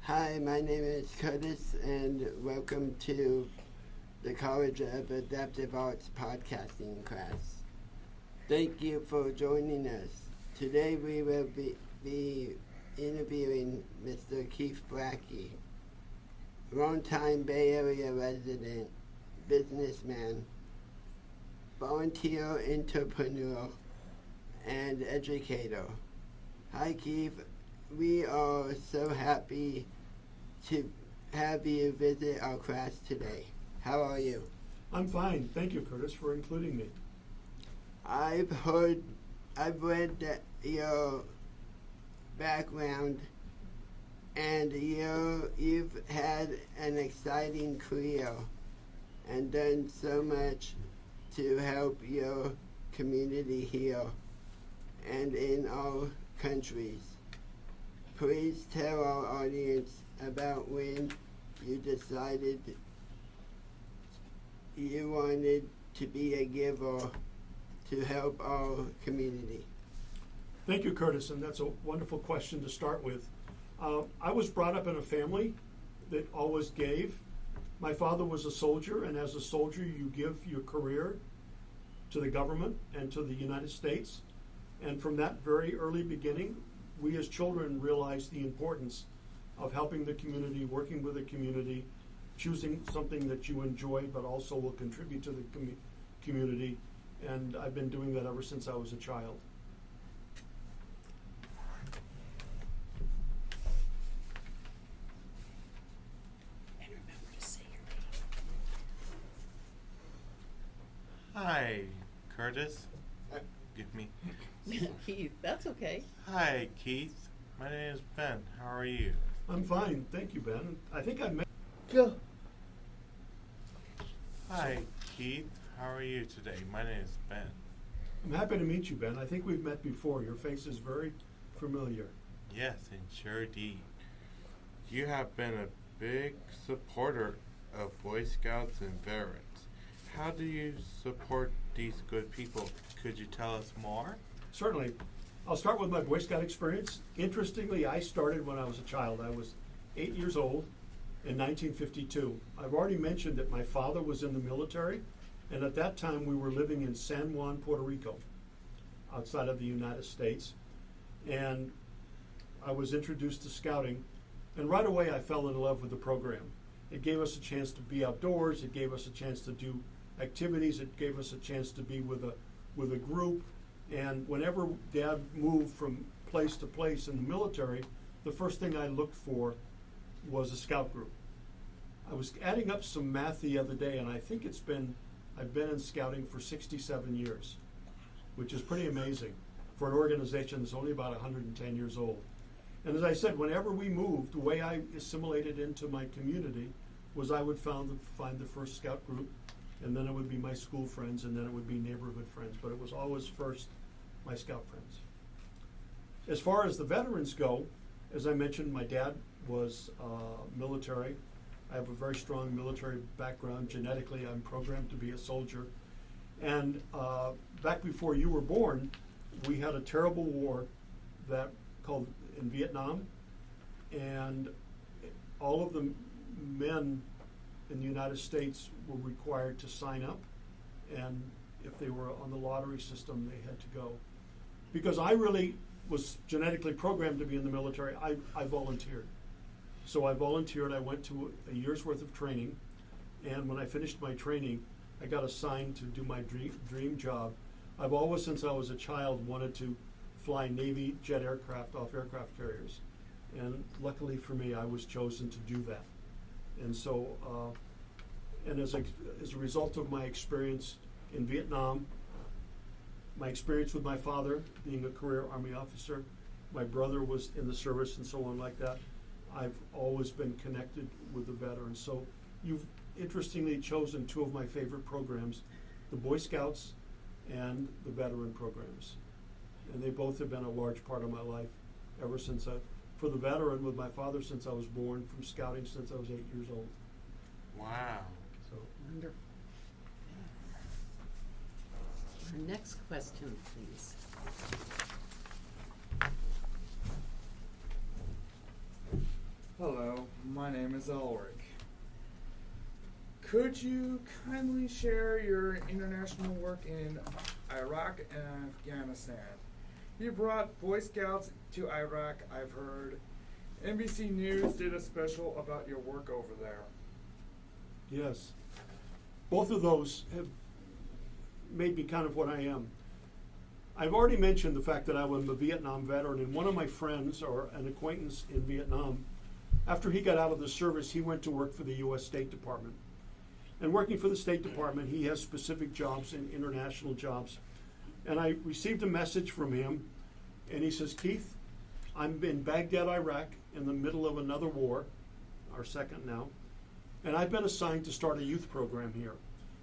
Hi, my name is Curtis, and welcome to the College of Adaptive Arts Podcasting Class. Thank you for joining us. Today we will be interviewing Mr. Keith Blackey, longtime Bay Area resident, businessman, volunteer entrepreneur, and educator. Hi, Keith. We are so happy to have you visit our class today. How are you? I'm fine. Thank you, Curtis, for including me. I've read that your background, and you've had an exciting career and done so much to help your community here and in our countries. Please tell our audience about when you decided you wanted to be a giver to help our community. Thank you, Curtis, and that's a wonderful question to start with. I was brought up in a family that always gave. My father was a soldier, and as a soldier, you give your career to the government and to the United States. And from that very early beginning, we as children realized the importance of helping the community, working with the community, choosing something that you enjoy but also will contribute to the community. And I've been doing that ever since I was a child. And remember to say your Hi, Curtis. Give me. name. Keith, that's okay. Hi, Keith. My name is Ben. How are you? I'm fine. Thank you, Ben. I think I met. Go. Hi, Keith. How are you today? My name is Ben. I'm happy to meet you, Ben. I think we've met before. Your face is very familiar. Yes, and sure indeed. You have been a big supporter of Boy Scouts and veterans. How do you support these good people? Could you tell us more? Certainly. I'll start with my Boy Scout experience. Interestingly, I started when I was a child. I was 8 years old in 1952. I've already mentioned that my father was in the military, and at that time we were living in San Juan, Puerto Rico, outside of the United States. And I was introduced to scouting, and right away I fell in love with the program. It gave us a chance to be outdoors. It gave us a chance to do activities. It gave us a chance to be with a group. And whenever Dad moved from place to place in the military, the first thing I looked for was a scout group. I was adding up some math the other day, and I think I've been in scouting for 67 years, which is pretty amazing for an organization that's only about 110 years old. And as I said, whenever we moved, the way I assimilated into my community was I would find the first scout group, and then it would be my school friends, and then it would be neighborhood friends. But it was always first my scout friends. As far as the veterans go, as I mentioned, my dad was military. I have a very strong military background. Genetically, I'm programmed to be a soldier. And back before you were born, we had a terrible war called in Vietnam, and all of the men in the United States were required to sign up, and if they were on the lottery system, they had to go. Because I really was genetically programmed to be in the military, I volunteered. So I volunteered. I went to a year's worth of training, and when I finished my training, I got assigned to do my dream job. I've always, since I was a child, wanted to fly Navy jet aircraft off aircraft carriers, and luckily for me, I was chosen to do that. And so, and as a result of my experience in Vietnam, my experience with my father being a career Army officer, my brother was in the service and so on like that, I've always been connected with the veterans. So you've interestingly chosen two of my favorite programs, the Boy Scouts and the veteran programs. And they both have been a large part of my life ever since for the veteran with my father since I was born, from scouting since I was 8 years old. Wow. So Wonderful. Our next question, please. Hello, my name is Ulrich. Could you kindly share your international work in Iraq and Afghanistan? You brought Boy Scouts to Iraq, I've heard. NBC News did a special about your work over there. Yes. Both of those have made me kind of what I am. I've already mentioned the fact that I was a Vietnam veteran, and one of my friends, or an acquaintance in Vietnam, after he got out of the service, he went to work for the U.S. State Department. And working for the State Department, he has specific jobs and international jobs. And I received a message from him, and he says, Keith, I'm in Baghdad, Iraq, in the middle of another war, our second now, and I've been assigned to start a youth program here.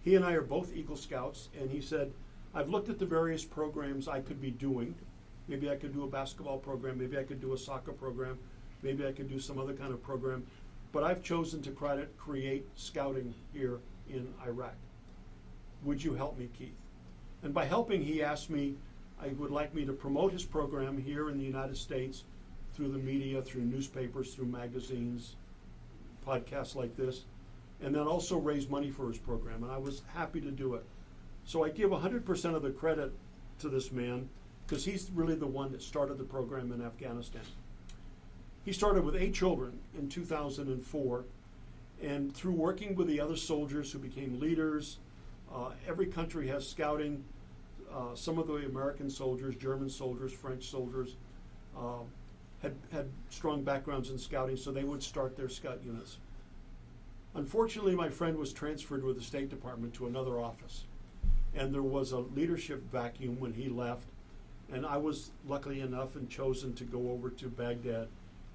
He and I are both Eagle Scouts, and he said, I've looked at the various programs I could be doing. Maybe I could do a basketball program, maybe I could do a soccer program, maybe I could do some other kind of program, but I've chosen to create scouting here in Iraq. Would you help me, Keith? And by helping, he asked me, I would like me to promote his program here in the United States through the media, through newspapers, through magazines, podcasts like this, and then also raise money for his program. And I was happy to do it. So I give 100% of the credit to this man because he's really the one that started the program in Afghanistan. He started with 8 children in 2004, and through working with the other soldiers who became leaders, every country has scouting. Some of the American soldiers, German soldiers, French soldiers had strong backgrounds in scouting, so they would start their scout units. Unfortunately, my friend was transferred with the State Department to another office, and there was a leadership vacuum when he left, and I was lucky enough and chosen to go over to Baghdad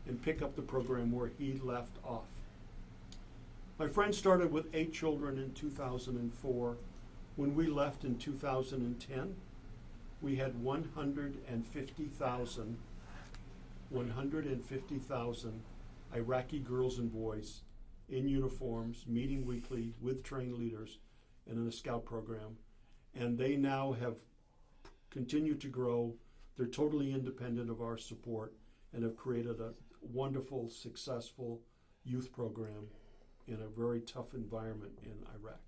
and pick up the program where he left off. My friend started with 8 children in 2004. When we left in 2010, we had 150,000 Iraqi girls and boys in uniforms, meeting weekly with trained leaders and in a scout program. And they now have continued to grow. They're totally independent of our support and have created a wonderful, successful youth program in a very tough environment in Iraq.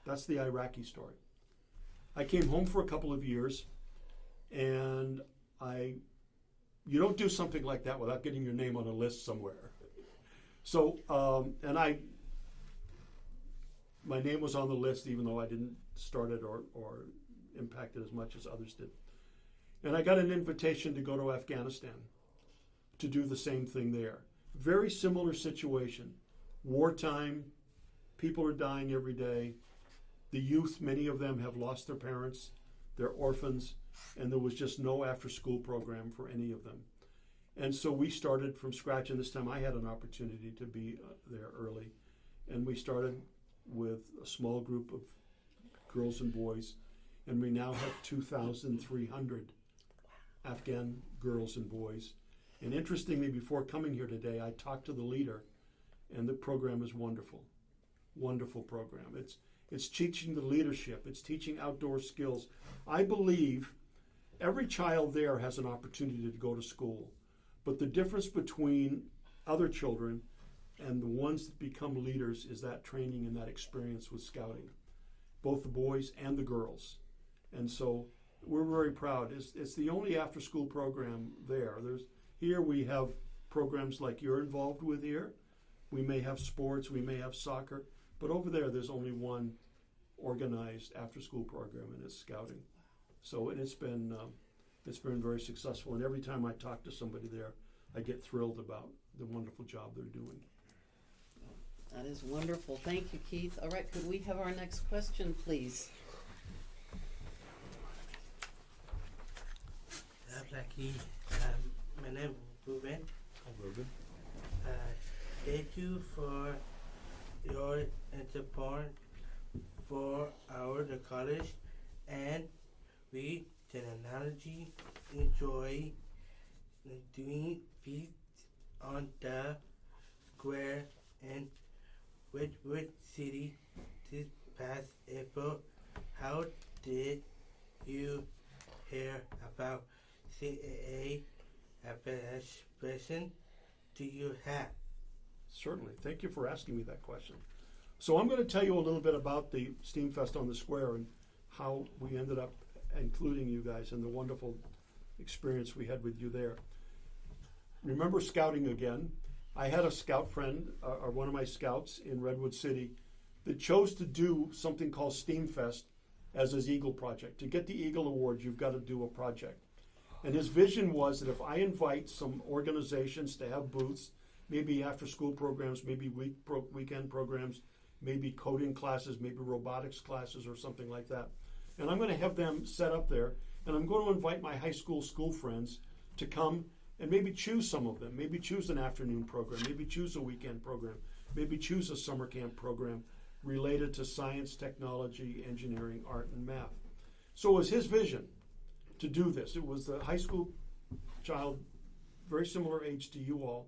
That's the Iraqi story. I came home for a couple of years, and you don't do something like that without getting your name on a list somewhere. So, my name was on the list even though I didn't start it or impact it as much as others did. And I got an invitation to go to Afghanistan to do the same thing there. Very similar situation. Wartime, people are dying every day. The youth, many of them have lost their parents, they're orphans, and there was just no after-school program for any of them. And so we started from scratch, and this time I had an opportunity to be there early. And we started with a small group of girls and boys, and we now have 2,300 Afghan girls and boys. And interestingly, before coming here today, I talked to the leader, and the program is wonderful. Wonderful program. It's teaching the leadership. It's teaching outdoor skills. I believe every child there has an opportunity to go to school. But the difference between other children and the ones that become leaders is that training and that experience with scouting, both the boys and the girls. And so we're very proud. It's the only after-school program there. Here we have programs like you're involved with here. We may have sports, we may have soccer, but over there's only one organized after-school program, and it's scouting. So, and it's been very successful. And every time I talk to somebody there, I get thrilled about the wonderful job they're doing. That is wonderful. Thank you, Keith. All right, could we have our next question, please? Blackey. My name is Ruben. Hi, Ruben. Thank you for your support for the college, and we technology enjoy doing feasts on the square in Whitwood City this past April. How did you hear about CAA Podcasting do you have? Certainly. Thank you for asking me that question. So I'm going to tell you a little bit about the Steam Fest on the Square and how we ended up including you guys and the wonderful experience we had with you there. Remember scouting again. I had a scout friend, or one of my scouts in Redwood City, that chose to do something called Steam Fest as his Eagle project. To get the Eagle Award, you've got to do a project. And his vision was that if I invite some organizations to have booths, maybe after-school programs, maybe weekend programs, maybe coding classes, maybe robotics classes or something like that. And I'm going to have them set up there, and I'm going to invite my high school friends to come and maybe choose some of them, maybe choose an afternoon program, maybe choose a weekend program, maybe choose a summer camp program related to science, technology, engineering, art, and math. So it was his vision to do this. It was the high school child, very similar age to you all,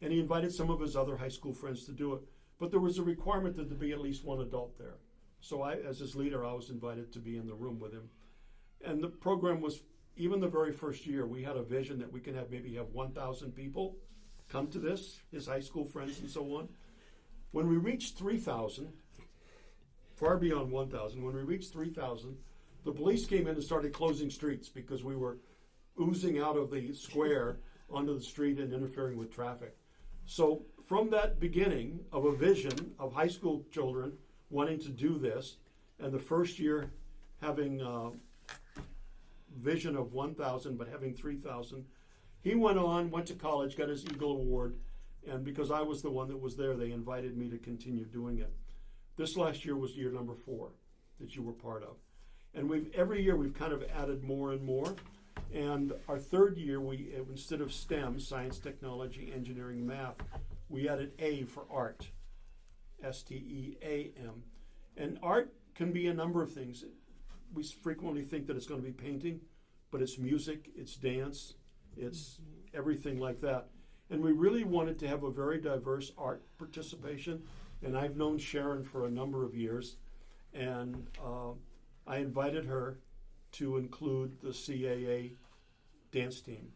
and he invited some of his other high school friends to do it. But there was a requirement that there be at least one adult there. So I, as his leader, I was invited to be in the room with him. And the program was, even the very first year, we had a vision that we can have maybe 1,000 people come to this, his high school friends and so on. When we reached 3,000, far beyond 1,000, when we reached 3,000, the police came in and started closing streets because we were oozing out of the square onto the street and interfering with traffic. So from that beginning of a vision of high school children wanting to do this, and the first year having vision of 1,000 but having 3,000, he went to college, got his Eagle Award, and because I was the one that was there, they invited me to continue doing it. This last year was year number 4 that you were part of. And every year we've kind of added more and more. And our third year, we instead of STEM, science, technology, engineering, math, we added A for art, STEAM. And art can be a number of things. We frequently think that it's going to be painting, but it's music, it's dance, it's everything like that. And we really wanted to have a very diverse art participation. And I've known Sharon for a number of years, and I invited her to include the CAA dance team.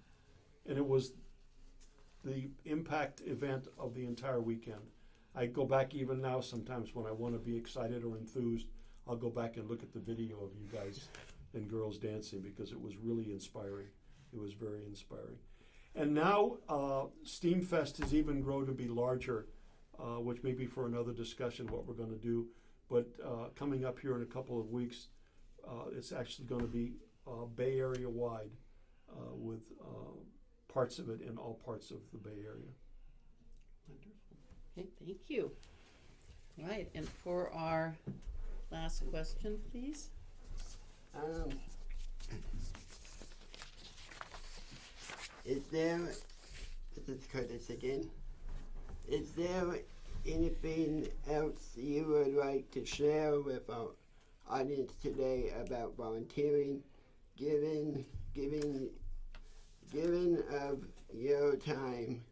And it was the impact event of the entire weekend. I go back even now sometimes when I want to be excited or enthused, I'll go back and look at the video of you guys and girls dancing because it was really inspiring. It was very inspiring. And now Steam Fest has even grown to be larger, which may be for another discussion what we're going to do. But coming up here in a couple of weeks, it's actually going to be Bay Area wide with parts of it in all parts of the Bay Area. Wonderful. Okay, thank you. Right, and for our last question, please. Is there, this is Curtis again, is there anything else you would like to share with our audience today about volunteering, giving of your time,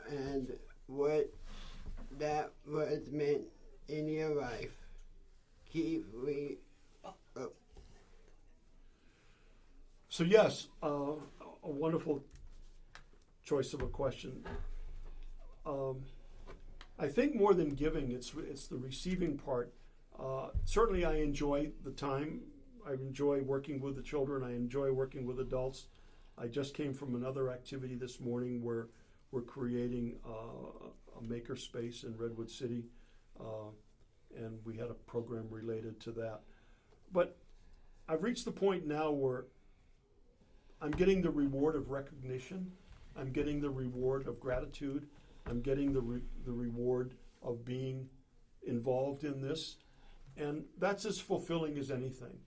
and what that was meant in your life? Keith, So yes, a wonderful choice of a question. I think more than giving, it's the receiving part. Certainly I enjoy the time. I enjoy working with the children. I enjoy working with adults. I just came from another activity this morning where we're creating a maker space in Redwood City, and we had a program related to that. But I've reached the point now where I'm getting the reward of recognition. I'm getting the reward of gratitude. I'm getting the reward of being involved in this. And that's as fulfilling as anything.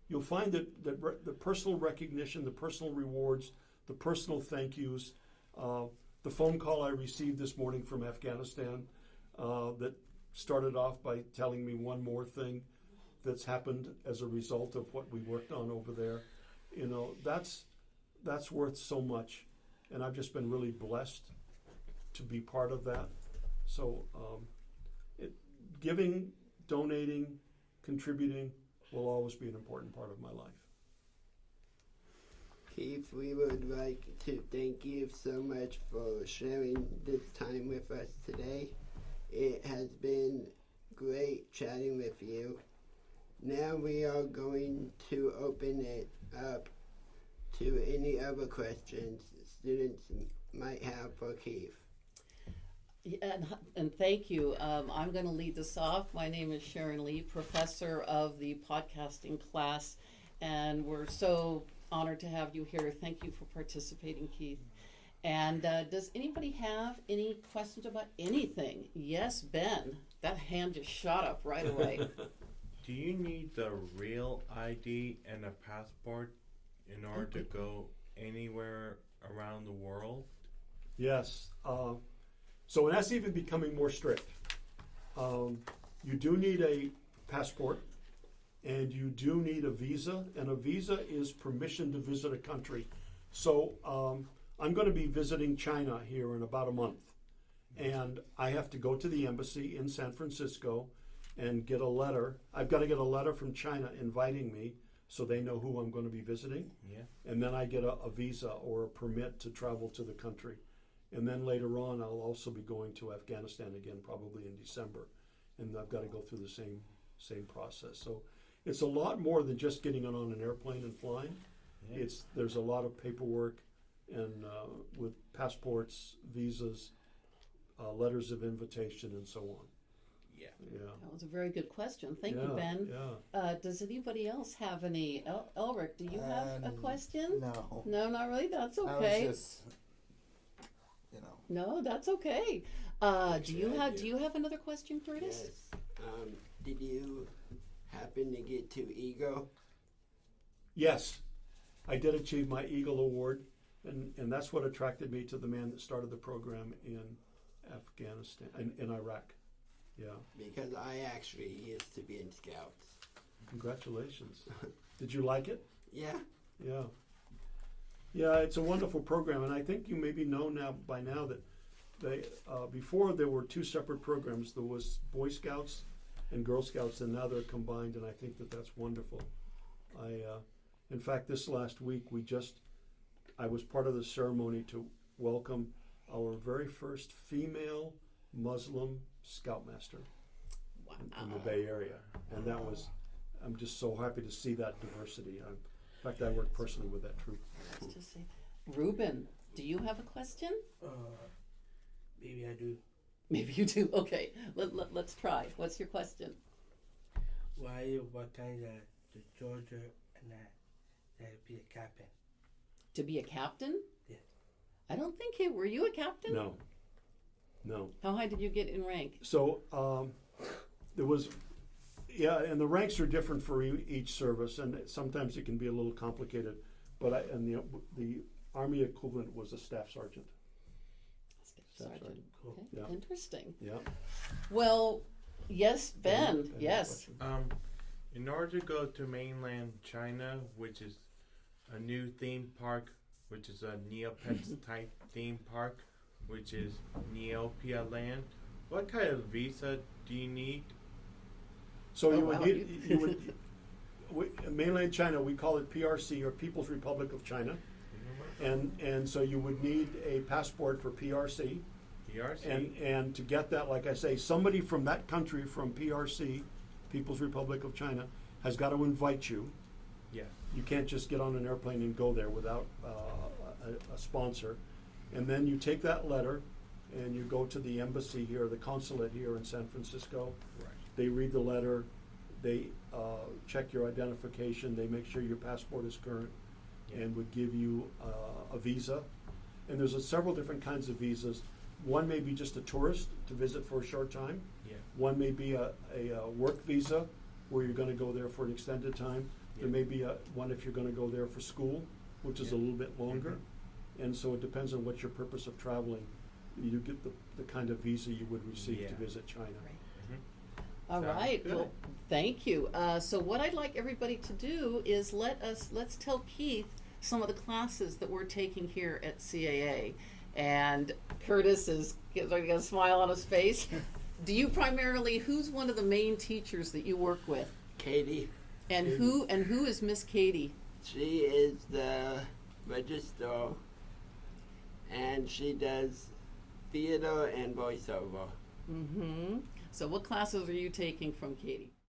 You'll find that the personal recognition, the personal rewards, the personal thank yous, the phone call I received this morning from Afghanistan that started off by telling me one more thing that's happened as a result of what we worked on over there. You know, that's worth so much. And I've just been really blessed to be part of that. So giving, donating, contributing will always be an important part of my life. Keith, we would like to thank you so much for sharing this time with us today. It has been great chatting with you. Now we are going to open it up to any other questions students might have for Keith. Yeah, and thank you. I'm going to lead this off. My name is Sharon Lee, professor of the podcasting class, and we're so honored to have you here. Thank you for participating, Keith. And does anybody have any questions about anything? Yes, Ben. That hand just shot up right away. Do you need the real ID and a passport in order to go anywhere around the world? Yes. So and that's even becoming more strict. You do need a passport, and you do need a visa, and a visa is permission to visit a country. So I'm going to be visiting China here in about a month, and I have to go to the embassy in San Francisco and get a letter. I've got to get a letter from China inviting me so they know who I'm going to be visiting. Yeah. And then I get a visa or a permit to travel to the country. And then later on, I'll also be going to Afghanistan again, probably in December. And I've got to go through the same process. So it's a lot more than just getting on an airplane and flying. Yeah. There's a lot of paperwork, and with passports, visas, letters of invitation, and so on. Yeah. Yeah. That was a very good question. Thank you, Yeah, Ben. Yeah. Does anybody else have any? Elric, do you have a question? No. No, not really. That's I okay. was just, No, that's okay. Do you have another question, Curtis? Yes. Did you happen to get to Eagle? Yes, I did achieve my Eagle Award, and that's what attracted me to the man that started the program in Afghanistan, in Iraq. Yeah. Because I actually used to be in Scouts. Congratulations. Did you like it? Yeah. Yeah. Yeah, it's a wonderful program, and I think you maybe know by now that they before there were two separate programs. There was Boy Scouts and Girl Scouts, and now they're combined, and I think that's wonderful. In fact, this last week I was part of the ceremony to welcome our very first female Muslim Scoutmaster in the Bay Area, and I'm just so happy to see that diversity. In fact, I work personally with that troop. Let's just say, Ruben, do you have a question? Maybe I do. Maybe you do. Okay, let's try. What's your question? What kind of the Georgia and that be a captain? To be a captain? Yes. I don't think were you a captain? No. How high did you get in rank? So there was, and the ranks are different for each service, and sometimes it can be a little complicated. But the Army equivalent was a staff sergeant. Sergeant. Cool. Okay. Yeah. Interesting. Yeah. Well, yes, Ben. Yes. In order to go to mainland China, which is a new theme park, which is a Neopets type theme park, which is Neopia Land, what kind of visa do you need? So you wow. would need in mainland China, we call it PRC, or People's Republic of China, and so you would need a passport for PRC. PRC. And to get that, like I say, somebody from that country, from PRC, People's Republic of China, has got to invite you. Yeah. You can't just get on an airplane and go there without a sponsor. And then you take that letter and you go to the embassy here, the consulate here in San Francisco. Right. They read the letter, they check your identification, they make sure your passport is current, and would give you a visa. And there's several different kinds of visas. One may be just a tourist to visit for a short time. Yeah. One may be a work visa where you're going to go there for an extended time. Yeah. There may be one if you're going to go there for school, which is a little bit longer. And so it depends on what your purpose of traveling. You get the kind of visa you would receive to visit China. All Sounds right. good. Well, thank you. So what I'd like everybody to do is let's tell Keith some of the classes that we're taking here at CAA. And Curtis is getting a smile on his face. Do you who's one of the main teachers that you work with? Katie. And who is Miss Katie? She is the register, and she does theater and voiceover. So what classes are you taking from Katie?